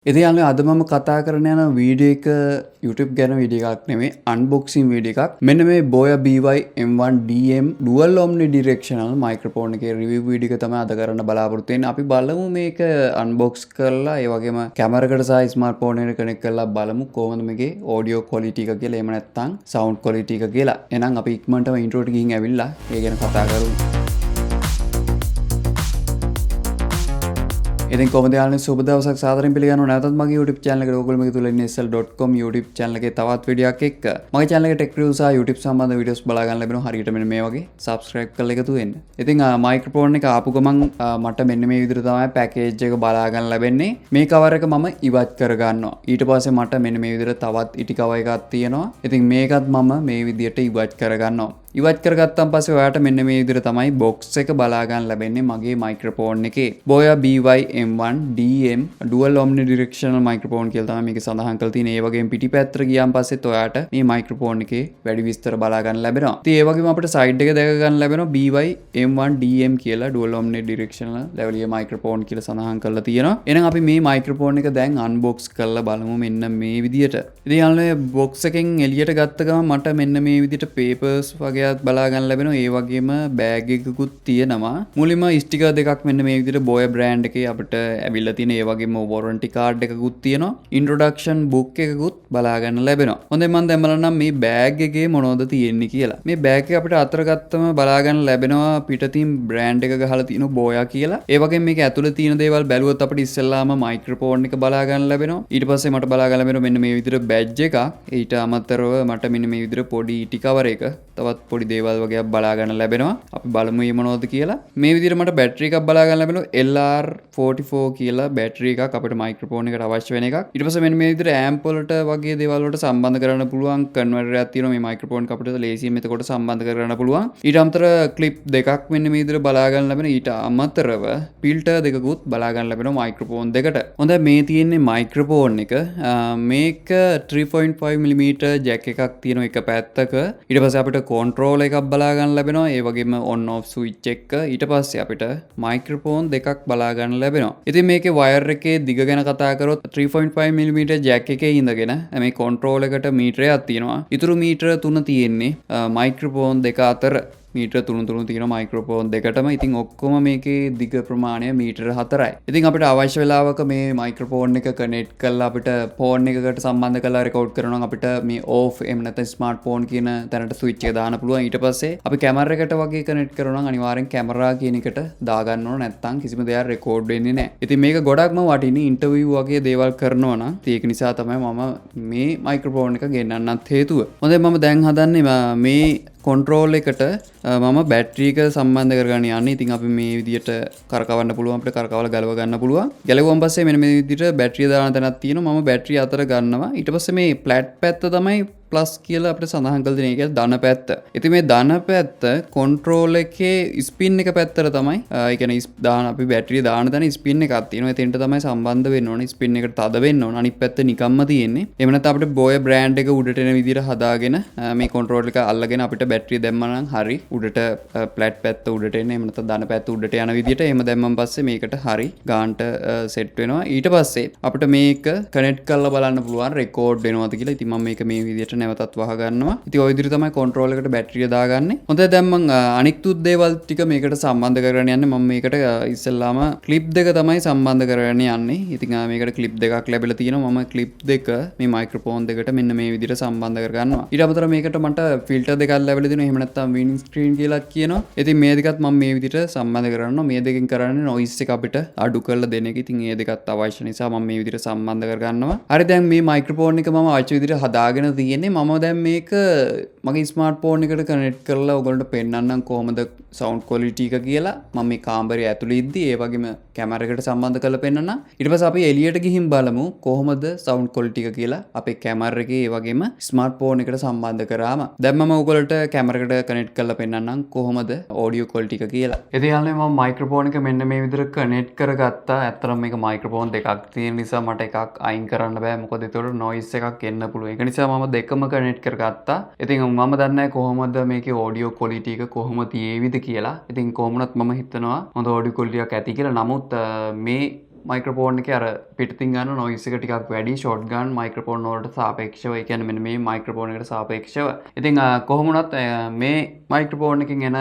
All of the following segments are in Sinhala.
ඉතින් යාළුවෝ අද මම කතා කරන්න යන වීඩියෝ එක YouTube ගැන වීඩියෝ එකක් නෙමෙයි අන්බොක්සින් වීඩියෝ එකක්. මෙන්න මේ Boya BY M1DM dual-omni directional microphone එකේ review වීඩියෝ එක තමයි අද කරන්න බලාපොරොත්තු වෙන්නේ. අපි බලමු මේක unbox කරලා ඒ වගේම කැමරාවකට සහ ස්මාර්ට්ෆෝන් එකට කනෙක්ට් කරලා බලමු කොහොමද මේකේ audio quality එක කියලා එහෙම නැත්නම් sound quality එක කියලා. එහෙනම් අපි ඉක්මනටම intro එකට ගිහින් ඇවිල්ලා ඒ ගැන කතා කරමු. ඉතින් කොහොමද යාළුවනේ සුබ දවසක් සාදරයෙන් පිළිගන්නවා නැවතත් මගේ YouTube channel එකට ඔයගොල්ලෝ මේක තුල ඉන්නේ sl.com YouTube channel එකේ තවත් වීඩියෝ එකක් එක්ක මගේ channel එකේ tech review සහ YouTube සම්බන්ධ videos බලා ගන්න ලැබෙනවා හරියට මෙන්න මේ වගේ subscribe කරලා එකතු වෙන්න. ඉතින් microphone එක ආපු ගමන් මට මෙන්න මේ විදිහට තමයි package එක බලා ගන්න ලැබෙන්නේ. මේ cover එක මම ඉවත් කර ගන්නවා. ඊට පස්සේ මට මෙන්න මේ විදිහට තවත් ඉටි cover එකක් තියෙනවා. ඉතින් මේකත් මම මේ විදිහට ඉවත් කර ගන්නවා. ඉවත් කරගත්තන් පස්සේ ඔයාලට මෙන්න මේ විදිහට තමයි box එක බලා ගන්න ලැබෙන්නේ මගේ microphone එකේ. Boya BY M1DM dual-omni directional microphone කියලා තමයි මේක සඳහන් කරලා තියෙන්නේ. ඒ වගේම පිටිපැත්තට ගියාන් පස්සෙත් ඔයාලට මේ microphone එකේ වැඩි විස්තර බලා ගන්න ලැබෙනවා. ඉතින් ඒ වගේම අපිට side එක දැක ගන්න ලැබෙනවා BY M1DM කියලා dual-omni directional lavalier microphone කියලා සඳහන් කරලා තියෙනවා. එහෙනම් අපි මේ microphone එක දැන් unbox කරලා බලමු මෙන්න මේ විදිහට. ඉතින් යාළුවනේ box එකෙන් එළියට ගත්ත ගමන් මට මෙන්න මේ විදිහට papers වගේ බලා ගන්න ලැබෙනවා. ඒ වගේම බෑග් එකකුත් තියෙනවා. මුලින්ම ස්ටිකර් දෙකක් මෙන්න මේ විදිහට Boya brand එකේ අපිට ඇවිල්ලා තියෙන. ඒ වගේම warranty card එකකුත් තියෙනවා. introduction book එකකුත් බලා ගන්න ලැබෙනවා. හොඳයි මම දැන් බලන්නම් මේ බෑග් එකේ මොනවද තියෙන්නේ කියලා. මේ බෑග් එක අපිට අතර ගත්තම බලා ගන්න ලැබෙනවා පිටතින් brand එක ගහලා තියෙනවා Boya කියලා. ඒ වගේම මේක ඇතුලේ තියෙන දේවල් බැලුවොත් අපිට ඉස්සෙල්ලාම microphone එක බලා ගන්න ලැබෙනවා. ඊට පස්සේ මට බලා ගන්න ලැබෙනවා මෙන්න මේ විදිහට badge එකක්. ඊට අමතරව මට මෙන්න මේ විදිහට පොඩි ඉටි cover එක තවත් පොඩි දේවල් වගේ බලා ගන්න ලැබෙනවා. අපි බලමු මේ මොනවද කියලා. මේ විදිහට මට බැටරි එකක් බලා ගන්න ලැබෙනවා. LR44 කියලා බැටරි එකක් අපිට මයික්‍රොෆෝන් එකට අවශ්‍ය වෙන එකක්. ඊට පස්සේ මෙන්න මේ විදිහට amp වලට වගේ දේවල් වලට සම්බන්ධ කරන්න පුළුවන් කන්වර්ටර් එකක් තියෙනවා මේ මයික්‍රොෆෝන් එක අපිට ලේසියෙන් මෙතකොට සම්බන්ධ කරගන්න පුළුවන්. ඊට අමතරව ක්ලිප් දෙකක් මෙන්න මේ විදිහට බලා ගන්න ලැබෙනවා. ඊට අමතරව ෆිල්ටර් දෙකකුත් බලා ගන්න ලැබෙනවා මයික්‍රොෆෝන් දෙකට. හොඳයි මේ තියෙන්නේ මයික්‍රොෆෝන් එක. මේක 3.5 mm ජැක් එකක් තියෙනවා එක පැත්තක. ඊට පස්සේ අපිට control එකක් බලා ගන්න ලැබෙනවා. ඒ වගේම on off switch එක. ඊට පස්සේ අපිට මයික්‍රොෆෝන් දෙකක් බලා ගන්න ලැබෙනවා. ඉතින් මේකේ වයර් එකේ දිග ගැන කතා කරොත් 3.5 mm ජැක් එකේ ඉඳගෙන මේ control එකට මීටරයක් තියෙනවා. ඊටු මීටර 3 තියෙන්නේ මයික්‍රොෆෝන් දෙක අතර. මීටර 3 තියෙන මයික්‍රොෆෝන් දෙකටම. ඉතින් ඔක්කොම මේකේ දිග ප්‍රමාණය මීටර 4යි. ඉතින් අපිට අවශ්‍ය වෙලාවක මේ මයික්‍රොෆෝන් එක කනෙක්ට් කරලා අපිට ෆෝන් එකකට සම්බන්ධ කරලා රෙකෝඩ් කරනවා නම් අපිට මේ ඕෆ් එහෙම නැත්නම් ස්මාර්ට්ෆෝන් කියන තැනට ස්විච් එක දාන්න පුළුවන්. ඊට පස්සේ අපි කැමරා එකට වගේ කනෙක්ට් කරනවා නම් අනිවාර්යෙන් කැමරා කියන එකට දාගන්න ඕන නැත්නම් කිසිම දෙයක් රෙකෝඩ් වෙන්නේ නැහැ. ඉතින් මේක ගොඩක්ම වටිනේ ඉන්ටර්විව් වගේ දේවල් කරනවා නම්. ඒක නිසා තමයි මම මේ මයික්‍රොෆෝන් එක ගෙන්නන්නත් හේතුව. හොඳයි මම දැන් හදන්නේ මේ control එකට මම බැටරි එක සම්බන්ධ කරගන්න යන්නේ. ඉතින් අපි මේ විදිහට කරකවන්න පුළුවන් අපිට කරකවලා ගලව ගන්න පුළුවන්. ගැලවුවන් පස්සේ මෙන්න මේ විදිහට බැටරිය දාන තැනක් තියෙනවා. මම බැටරිය අතර ගන්නවා. ඊට පස්සේ මේ ෆ්ලැට් පැත්ත තමයි ප්ලස් කියලා අපිට සඳහන් කරලා තියෙන එක ධන පැත්ත. ඉතින් මේ ධන පැත්ත control එකේ ස්පින් එක පැත්තට තමයි ඒ කියන්නේ දාන අපි බැටරිය දාන තැන ස්පින් එකක් තියෙනවා. එතෙන්ට තමයි සම්බන්ධ වෙන්න ඕනේ. ස්පින් එකට තද වෙන්න ඕන. අනිත් පැත්ත නිකම්ම තියෙන්නේ. එහෙම නැත්නම් අපිට Boya brand එක උඩට එන විදිහට හදාගෙන මේ control එක අල්ලගෙන අපිට බැටරිය දැම්මම නම් හරි උඩට ෆ්ලැට් පැත්ත උඩට එන්න. එහෙම නැත්නම් ධන පැත්ත උඩට යන විදිහට එහෙම දැම්මන් පස්සේ මේකට හරි ගාන්ට සෙට් වෙනවා. ඊට පස්සේ අපිට මේක කනෙක්ට් කරලා බලන්න පුළුවන් රෙකෝඩ් වෙනවද කියලා. ඉතින් මම මේක මේ විදිහට නැවතත් වහ ගන්නවා. ඉතින් ওই විදිහට තමයි control එකට බැටරිය දාගන්නේ. හොඳයි දැන් මම අනික් තුත් දේවල් ටික මේකට සම්බන්ධ කරගෙන යන්නේ. මම මේකට ඉස්සෙල්ලාම ක්ලිප් දෙක තමයි සම්බන්ධ කරගෙන යන්නේ. ඉතින් මේකට ක්ලිප් දෙකක් ලැබිලා තියෙනවා. මම ක්ලිප් දෙක මේ මයික්‍රොෆෝන් දෙකට මෙන්න මේ විදිහට සම්බන්ධ කර ගන්නවා. ඊට අමතරව මේකට මට ෆිල්ටර් දෙකක් ලැබිලා තියෙනවා. එහෙම නැත්නම් වින් ස්ක්‍රීන් කියලා කියනවා. ඉතින් මේ දෙකත් මම මේ විදිහට සම්බන්ධ කරනවා. මේ දෙකෙන් කරන්නේ නොයිස් එක අපිට අඩු කරලා දෙන එක. ඉතින් මේ දෙකත් අවශ්‍ය නිසා මම මේ විදිහට සම්බන්ධ කර ගන්නවා. හරි දැන් මේ මයික්‍රොෆෝන් එක මම අවශ්‍ය විදිහට හදාගෙන තියෙන්නේ. මම දැන් මේක මගේ ස්මාර්ට්ෆෝන් එකට කනෙක්ට් කරලා ඔයගොල්ලන්ට පෙන්නන්නම් කොහොමද සවුන්ඩ් ක්වොලිටි එක කියලා. මම මේ කාමරේ ඇතුළේ ඉද්දි ඒ වගේම කැමරා එකට සම්බන්ධ කරලා පෙන්නන්නම්. ඊට පස්සේ අපි එළියට ගිහින් බලමු කොහොමද සවුන්ඩ් ක්වොලිටි එක කියලා අපේ කැමරා එකේ ඒ වගේම ස්මාර්ට්ෆෝන් එකට සම්බන්ධ කරාම. දැන් මම ඔයගොල්ලන්ට කැමරා එකට කනෙක්ට් කරලා පෙන්නන්නම් කොහොමද ඔඩියෝ ක්වොලිටි එක කියලා. ඉතින් යාළුවනේ මම මයික්‍රොෆෝන් එක මෙන්න මේ විදිහට කනෙක්ට් කරගත්තා. ඇත්තටම මේක මයික්‍රොෆෝන් දෙකක් තියෙන නිසා මට එකක් අයින් කරන්න බෑ. මොකද ඒතකොට නොයිස් එකක් එන්න පුළුවන්. ඒක නිසා මම දෙකම කනෙක්ට් කරගත්තා. ඉතින් මම දන්නේ කොහොමද මේකේ ඔඩියෝ ක්වොලිටි එක කොහොම තියේවිද කියලා. ඉතින් කොහොමනත් මම හිතනවා හොඳ ඔඩියෝ ක්වොලිටි එකක් ඇති කියලා. නමුත් මේ මයික්‍රොෆෝන් එකේ අර පිටින් ගන්න නොයිස් එක ටිකක් වැඩි ෂොට් ගන් මයික්‍රොෆෝන් වලට සාපේක්ෂව. ඒ කියන්නේ මෙන්න මේ මයික්‍රොෆෝන් එකට සාපේක්ෂව. ඉතින් කොහොම වුණත් මේ මයික්‍රොෆෝන් එකකින් එන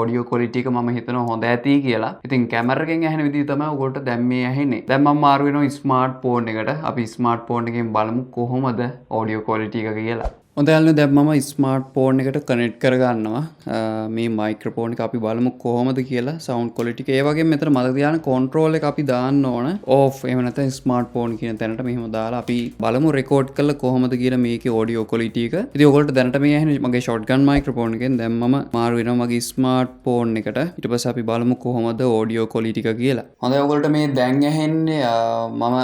ඔඩියෝ ක්වොලිටි එක මම හිතනවා හොඳ ඇති කියලා. ඉතින් කැමරා එකෙන් ඇහෙන විදිහ තමයි ඔයගොල්ලෝ දැන් මේ ඇහෙන්නේ. දැන් මම මාරු වෙනවා ස්මාර්ට් ෆෝන් එකට. අපි ස්මාර්ට් ෆෝන් එකෙන් බලමු කොහොමද ඔඩියෝ ක්වොලිටි එක කියලා. හොඳයි දැන් මම ස්මාර්ට් ෆෝන් එකට කනෙක්ට් කරගන්නවා මේ මයික්‍රොෆෝන් එක අපි බලමු කොහොමද කියලා සවුන්ඩ් ක්වොලිටි එක. ඒ වගේම මෙතන මතක තියාගන්න කන්ට්‍රෝල් එක අපි දාන්න ඕන ඕෆ් එහෙම නැත්නම් ස්මාර්ට් ෆෝන් කියන තැනට මෙහෙම දාලා අපි බලමු රෙකෝඩ් කරලා කොහොමද කියලා මේකේ ඔඩියෝ ක්වොලිටි එක. ඉතින් ඔයගොල්ලෝ දැනට මේ ඇහෙන මගේ ෂොට්ගන් මයික්‍රොෆෝන් එකෙන් දැන් මම මාරු වෙනවා මගේ ස්මාර්ට් ෆෝන් එකට. ඊට පස්සේ අපි බලමු කොහොමද ඔඩියෝ ක්වොලිටි එක කියලා. හොඳයි ඔයගොල්ලෝ මේ දැන් ඇහෙන්නේ මම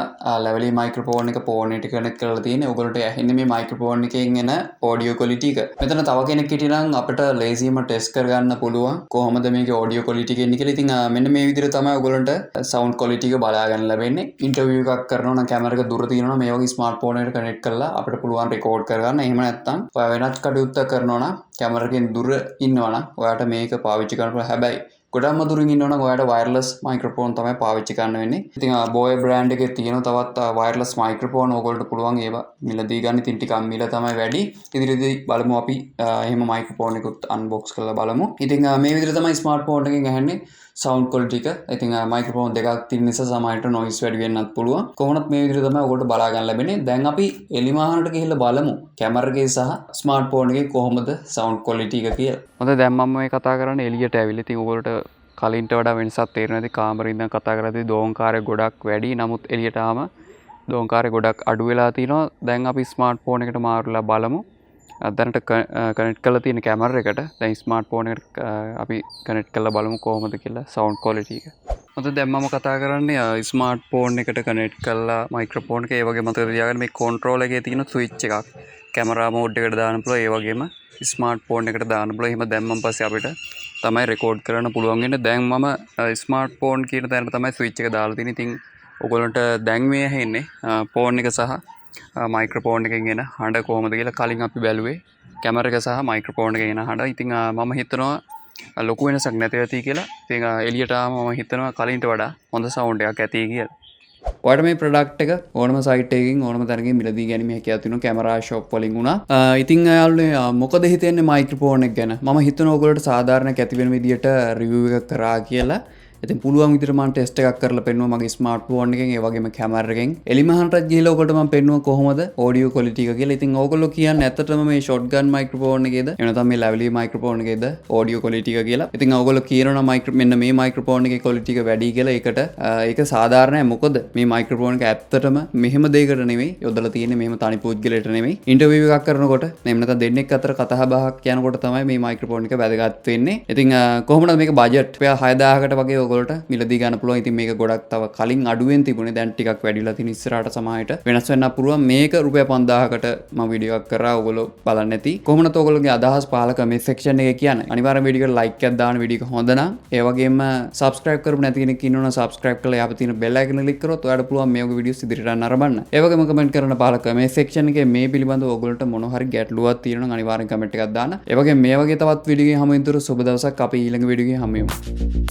ලැවලි මයික්‍රොෆෝන් එක ෆෝන් එකට කනෙක්ට් කරලා තියෙන්නේ. ඔයගොල්ලෝ ඇහෙන්නේ මේ මයික්‍රොෆෝන් එකෙන් එන ඔඩියෝ ක්වොලිටි එක. මෙතන තව කෙනෙක් හිටියනම් අපිට ලේසියෙන්ම ටෙස්ට් කරගන්න පුළුවන් කොහොමද මේකේ ඔඩියෝ ක්වොලිටි එක එන්නේ කියලා. ඉතින් මෙන්න මේ විදිහට තමයි ඔයගොල්ලන්ට සවුන්ඩ් ක්වොලිටි එක බලා ගන්න ලැබෙන්නේ. ඉන්ටර්විව් එකක් කරනවා නම් කැමරා එක දුර තියෙනවා මේ වගේ ස්මාර්ට් ෆෝන් එකට කනෙක්ට් කරලා අපිට පුළුවන් රෙකෝඩ් කරගන්න. එහෙම නැත්නම් ඔයා වෙනත් කටයුත්තක් කරනවා නම් කැමරා එකෙන් දුර ඉන්නවා නම් ඔයාට මේක පාවිච්චි කරන්න පුළුවන්. හැබැයි ගොඩක්ම දුරින් ඉන්නවනම් ඔයාට වයර්ලස් මයික්‍රොෆෝන් තමයි පාවිච්චි කරන්න වෙන්නේ. ඉතින් Boya බ්‍රෑන්ඩ් එකේ තියෙන තවත් වයර්ලස් මයික්‍රොෆෝන් ඕගොල්ලෝ පුළුවන් ඒවා මිලදී ගන්න. ඉතින් ටිකක් මිල තමයි වැඩි. ඉදිරියේදී බලමු අපි එහෙම මයික්‍රොෆෝන් එකත් අන්බොක්ස් කරලා බලමු. ඉතින් මේ විදිහට තමයි ස්මාර්ට් ෆෝන් එකෙන් ඇහෙන්නේ සවුන්ඩ් ක්වොලිටි එක. ඉතින් මයික්‍රොෆෝන් දෙකක් තියෙන නිසා සමහරට නොයිස් වැඩි වෙන්නත් පුළුවන්. කොහොමවත් මේ විදිහට තමයි ඔයගොල්ලෝ බලා ගන්න ලැබෙන්නේ. දැන් අපි එලිමාහනට ගිහිල්ලා බලමු කැමරා එකේ සහ ස්මාර්ට් ෆෝන් එකේ කොහොමද සවුන්ඩ් ක්වොලිටි එක කියලා. හොඳයි දැන් මම මේ කතා කරන්නේ එළියට ඇවිල්ලා. ඉතින් ඔයගොල්ලෝට කලින්ට වඩා වෙනසක් තේරෙනවා. ඉතින් කාමරේ ඉඳන් කතා කරද්දී දෝංකාරය ගොඩක් වැඩි. නමුත් එළියට ආම දෝංකාරය ගොඩක් අඩු වෙලා තිනවා. දැන් අපි ස්මාර්ට් ෆෝන් එකට මාරුලා බලමු. දැනට කනෙක්ට් කරලා තියෙන කැමරා එකට දැන් ස්මාර්ට් ෆෝන් එකට අපි කනෙක්ට් කරලා බලමු කොහොමද කියලා සවුන්ඩ් ක්වොලිටි එක. මොකද දැන් මම කතා කරන්නේ ස්මාර්ට් ෆෝන් එකට කනෙක්ට් කරලා මයික්‍රොෆෝන් එක. ඒ වගේ මතක තියාගන්න මේ කන්ට්‍රෝල් එකේ තියෙන ස්විච් එකක් කැමරා මෝඩ් එකට දාන්න පුළුවන්. ඒ වගේම ස්මාර්ට් ෆෝන් එකට දාන්න පුළුවන්. එහෙම දැම්මන් පස්සේ අපිට තමයි රෙකෝඩ් කරන්න පුළුවන් වෙන්නේ. දැන් මම ස්මාර්ට් ෆෝන් කියන තැනට තමයි ස්විච් එක දාලා තියෙන්නේ. ඉතින් ඔයගොල්ලන්ට දැන් මේ ඇහෙන්නේ ෆෝන් එක සහ මයික්‍රොෆෝන් එකෙන් එන හඬ කොහොමද කියලා. කලින් අපි බැලුවේ කැමරා එක සහ මයික්‍රොෆෝන් එකෙන් එන හඬ. ඉතින් මම හිතනවා ලොකු වෙනසක් නැති වෙති කියලා. ඉතින් එළියට ආවම මම හිතනවා කලින්ට වඩා හොඳ සවුන්ඩ් එකක් ඇති කියලා. ඔයාලට මේ ප්‍රොඩක්ට් එක ඕනම සයිට් එකකින් ඕනම තැනකින් මිලදී ගැනීම හැකියාව තියෙනවා කැමරා ෂොප් වලින් උනා. ඉතින් යාළුවනේ මොකද හිතෙන්නේ මයික්‍රොෆෝන් එක ගැන? මම හිතනවා ඔයගොල්ලෝට සාධාරණ ඇති වෙන විදියට රිවිව් එකක් කරා කියලා. ඉතින් පුළුවන් විදිහට මම ටෙස්ට් එකක් කරලා පෙන්නුවා මගේ ස්මාර්ට් ෆෝන් එකෙන් ඒ වගේම කැමරා එකෙන්. එලිමහන්ටත් ගිහලා ඔයගොල්ලෝ මම පෙන්නුවා කොහොමද ඔඩියෝ ක්වොලිටි එක කියලා. ඉතින් ඕගොල්ලෝ කියන්නේ ඇත්තටම මේ ෂොට්ගන් මයික්‍රොෆෝන් එකේද එහෙම නැත්නම් මේ ලැවලි මයික්‍රොෆෝන් එකේද ඔඩියෝ ක්වොලිටි එක කියලා. ඉතින් ඕගොල්ලෝ කියනවා මෙන්න මේ මයික්‍රොෆෝන් එකේ ක්වොලිටි එක වැඩි කියලා. ඒක සාධාරණයි. මොකද මේ මයික්‍රොෆෝන් එක ඇත්තටම මෙහෙම දෙයකට නෙමෙයි යොදලා තියෙන්නේ. මෙහෙම තනි පුද්ගලයට නෙමෙයි. ඉන්ටර්විව් එකක් කරනකොට එහෙම නැත්නම් දෙන්නෙක් අතර කතා බහක් යනකොට තමයි මේ මයික්‍රොෆෝන් එක වැදගත් වෙන්නේ. ඉතින් කොහොමද මේක බජට් 6000කට වගේ ඔයගොල්ලන්ට මිලදී ගන්න පුළුවන්. ඉතින් මේක ගොඩක් තව කලින් අඩුවෙන් තිබුණේ. දැන් ටිකක් වැඩිලා තියෙන ඉස්සරහට සමාහයට වෙනස් වෙන්න පුළුවන්. මේක රුපියල් 5000කට මම වීඩියෝ එකක් කරා. ඔයගොල්ලෝ බලන්න ඇති. කොහොමද ඔයගොල්ලෝගේ අදහස් පහල කමෙන්ට් සෙක්ෂන් එකේ කියන්න. අනිවාර්යෙන් වීඩියෝ එකට ලයික් එකක් දාන්න. වීඩියෝ එක හොඳ නම් ඒ වගේම subscribe කරපු නැති කෙනෙක් ඉන්නවනම් subscribe කරලා යාප තියෙන bell icon එක click කරොත් ඔයාලට පුළුවන් මේ වගේ වීඩියෝස් ඉදිරියට නරඹන්න. ඒ වගේම කමෙන්ට් කරන්න පහල කමෙන්ට් සෙක්ෂන් එකේ මේ පිළිබඳව ඔයගොල්ලන්ට මොන හරි ගැටලුවක් තියෙනවා නම් අනිවාර්යෙන් කමෙන්ට් එකක් දාන්න. ඒ වගේම මේ වගේ තවත් වීඩියෝ එකකින් හමු වෙනතුරු සුබ දවසක්. අපි ඊළඟ වීඩියෝ එකකින් හමු වෙමු.